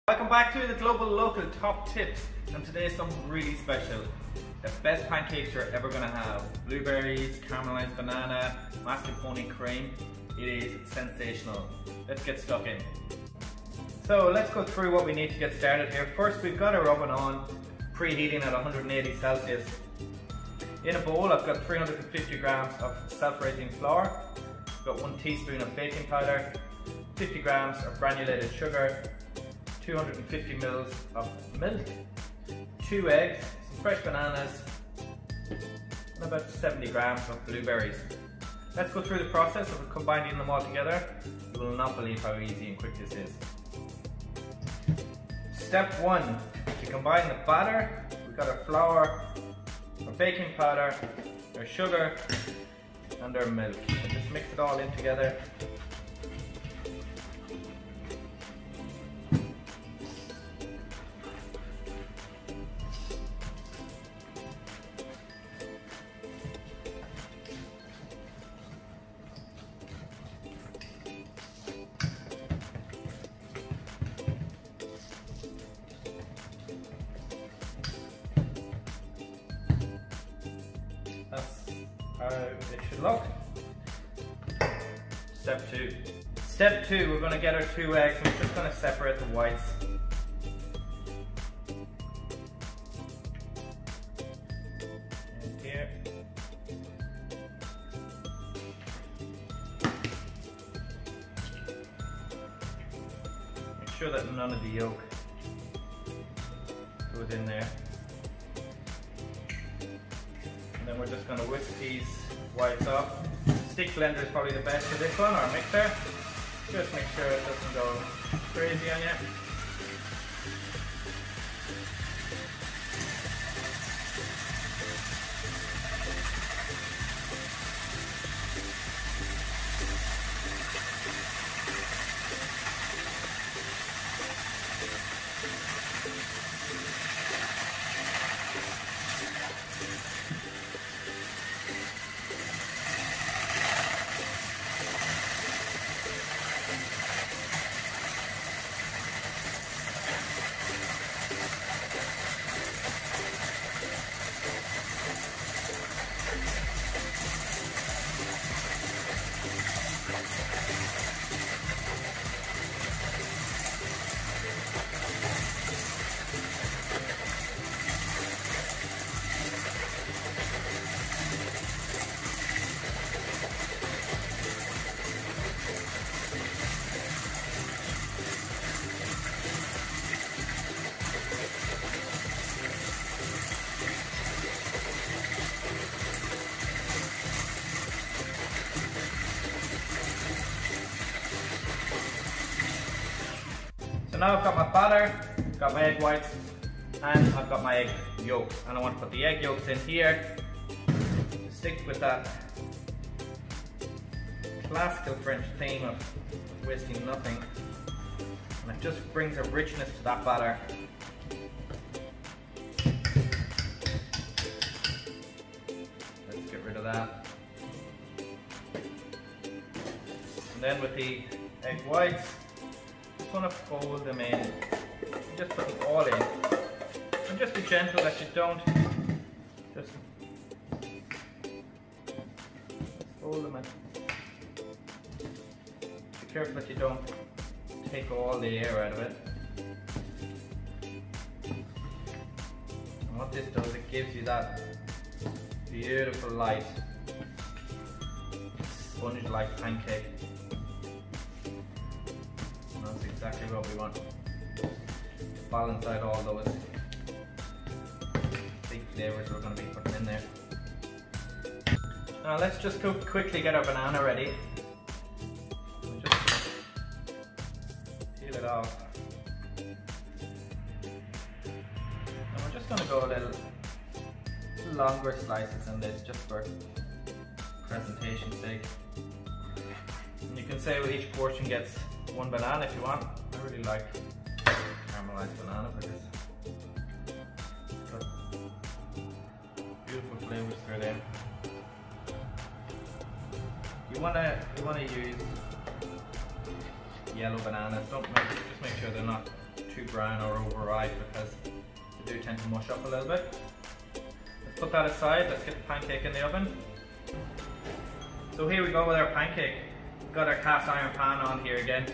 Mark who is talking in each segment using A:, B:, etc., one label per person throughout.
A: Welcome back to the Global Local Top Tips, and today is something really special. The best pancakes you're ever going to have. Blueberries, caramelised banana, mascarpone cream. It is sensational. Let's get stuck in. So let's go through what we need to get started here. First, we've got our oven on, preheating at 180 Celsius. In a bowl I've got 350 grams of self-raising flour, I've got 1 teaspoon of baking powder, 50 grams of granulated sugar, 250 mils of milk, 2 eggs, some fresh bananas, and about 70 grams of blueberries. Let's go through the process of combining them all together. You will not believe how easy and quick this is. Step 1. To combine the batter, we've got our flour, our baking powder, our sugar, and our milk. And just mix it all in together. That's how it should look. Step 2. Step 2, we're going to get our 2 eggs and we're just going to separate the whites. In here. Make sure that none of the yolk goes in there. Then we're just going to whisk these whites off. Stick blender is probably the best for this one, or a mixer. Just make sure it doesn't go crazy on you. So now I've got my batter, got my egg whites, and I've got my egg yolks. And I want to put the egg yolks in here to stick with that classical French theme of wasting nothing. And it just brings a richness to that batter. Let's get rid of that. And then with the egg whites, just want to fold them in, just put them all in, and just be gentle that you don't just fold them in. Be careful that you don't take all the air out of it. And what this does, it gives you that beautiful light sponge-like pancake. That's exactly what we want. Balance out all those big flavors we're going to be putting in there. Now let's just go quickly get our banana ready. We'll just peel it off. And we're just going to go a little longer slices in this, just for presentation's sake. And you can say with each portion gets 1 banana if you want. I really like caramelized banana because it's got beautiful flavors through there. You wanna use yellow bananas. Just make sure they're not too brown or overripe because they do tend to mush up a little bit. Let's put that aside, let's get the pancake in the oven. So here we go with our pancake. We've got our cast iron pan on here again.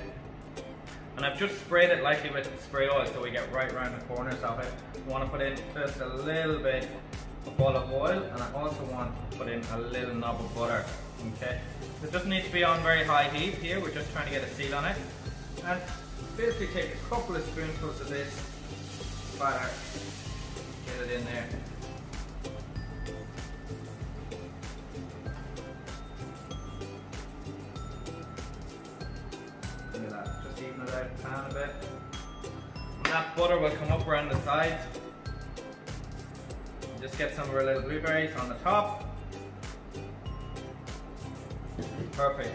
A: And I've just sprayed it lightly with spray oil so we get right around the corners of it. We want to put in just a little bit of olive oil, and I also want to put in a little knob of butter. Okay, it doesn't need to be on very high heat here, we're just trying to get a seal on it. And basically take a couple of spoonfuls of this batter, get it in there. Look at that, just even it out the pan a bit. And that butter will come up around the sides. Just get some of our little blueberries on the top. Perfect.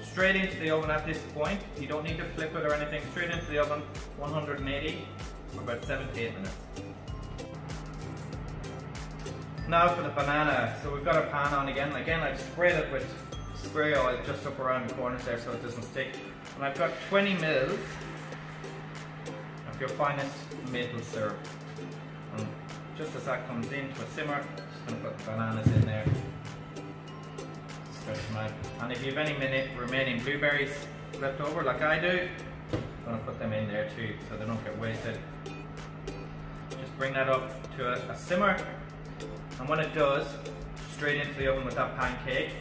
A: Straight into the oven at this point. You don't need to flip it or anything. Straight into the oven, 180 for about 7 to 8 minutes. Now for the banana. So we've got our pan on again. Again, I've sprayed it with spray oil just up around the corners there so it doesn't stick. And I've got 20 mils of your finest maple syrup. And just as that comes into a simmer, just going to put the bananas in there. Stretch them out. And if you have any remaining blueberries left over, like I do, I'm going to put them in there too so they don't get wasted. Just bring that up to a simmer. And when it does, straight into the oven with that pancake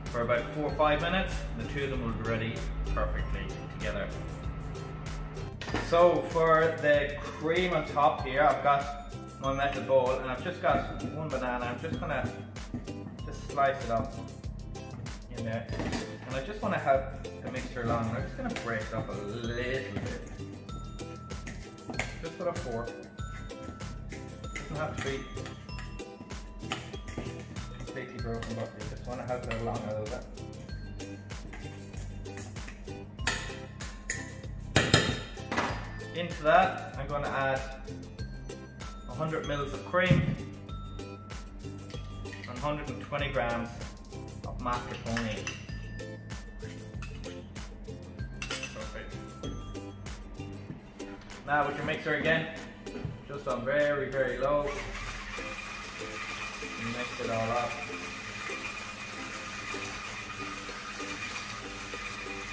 A: for about 4 or 5 minutes. The two of them will be ready perfectly together. So for the cream on top here, I've got my metal bowl and I've just got one banana. I'm just gonna slice it up in there, and I just want to help the mixture along. I'm just gonna break it up a little bit, just with a fork. Doesn't have to be completely broken, but you just want to help it along a little bit. Into that, I'm going to add 100 mils of cream and 120 grams of mascarpone. Perfect. Now with your mixer again, just on very, very low, mix it all up.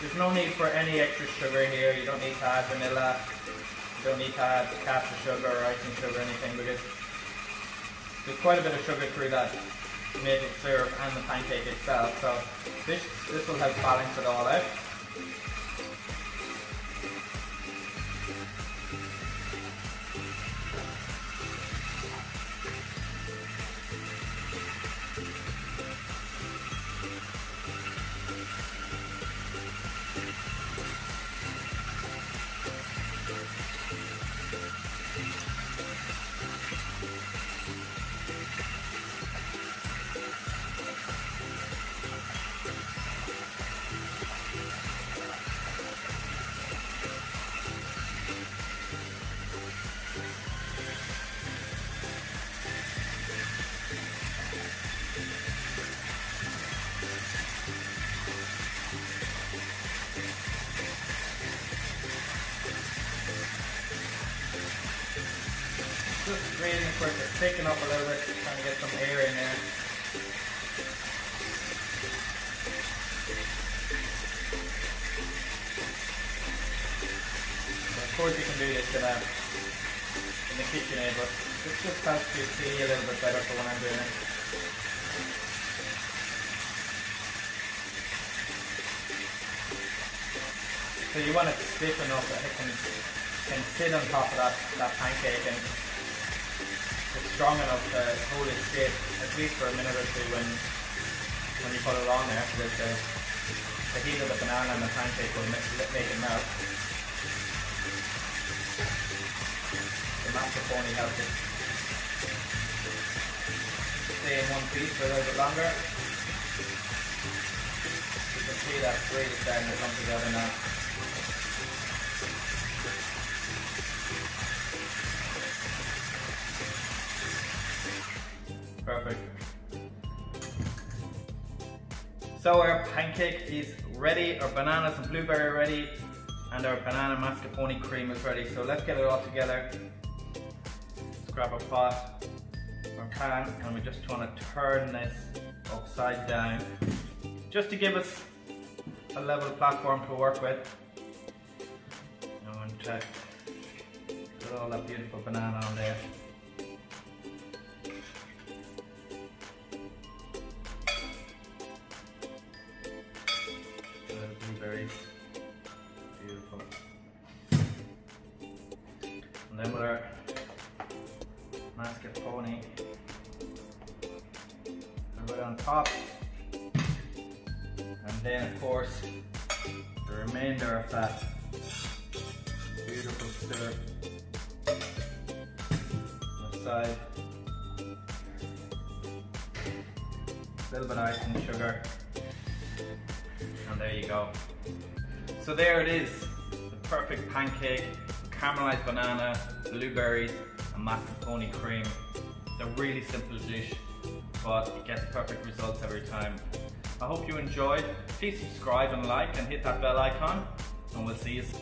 A: There's no need for any extra sugar here. You don't need to add vanilla. You don't need to add caster sugar or icing sugar or anything, because there's quite a bit of sugar through that maple syrup and the pancake itself. So this will help balance it all out. Just waiting for it to thicken up a little bit, trying to get some air in there. Of course you can do this in the KitchenAid, but this just helps you see a little bit better for when I'm doing it. So you want it stiff enough that it can sit on top of that pancake, and it's strong enough to hold its shape at least for a minute or two when you put it on there, because the heat of the banana and the pancake will make it melt. The mascarpone helps it stay in one piece for a little bit longer. You can see that's really starting to come together now. Perfect. So our pancake is ready, our bananas and blueberry are ready. and our banana mascarpone cream is ready. So let's get it all together. Let's grab a pot or pan, and we just want to turn this upside down just to give us a level platform to work with. I'm going to put all that beautiful banana on there. Blueberries, beautiful. And then with our mascarpone, put it on top. And then of course, the remainder of that beautiful syrup on the side. A little bit of icing sugar. And there you go. So there it is, the perfect pancake, caramelized banana, blueberries and mascarpone cream. It's a really simple dish, but it gets perfect results every time. I hope you enjoyed. Please subscribe and like and hit that bell icon, and we'll see you soon.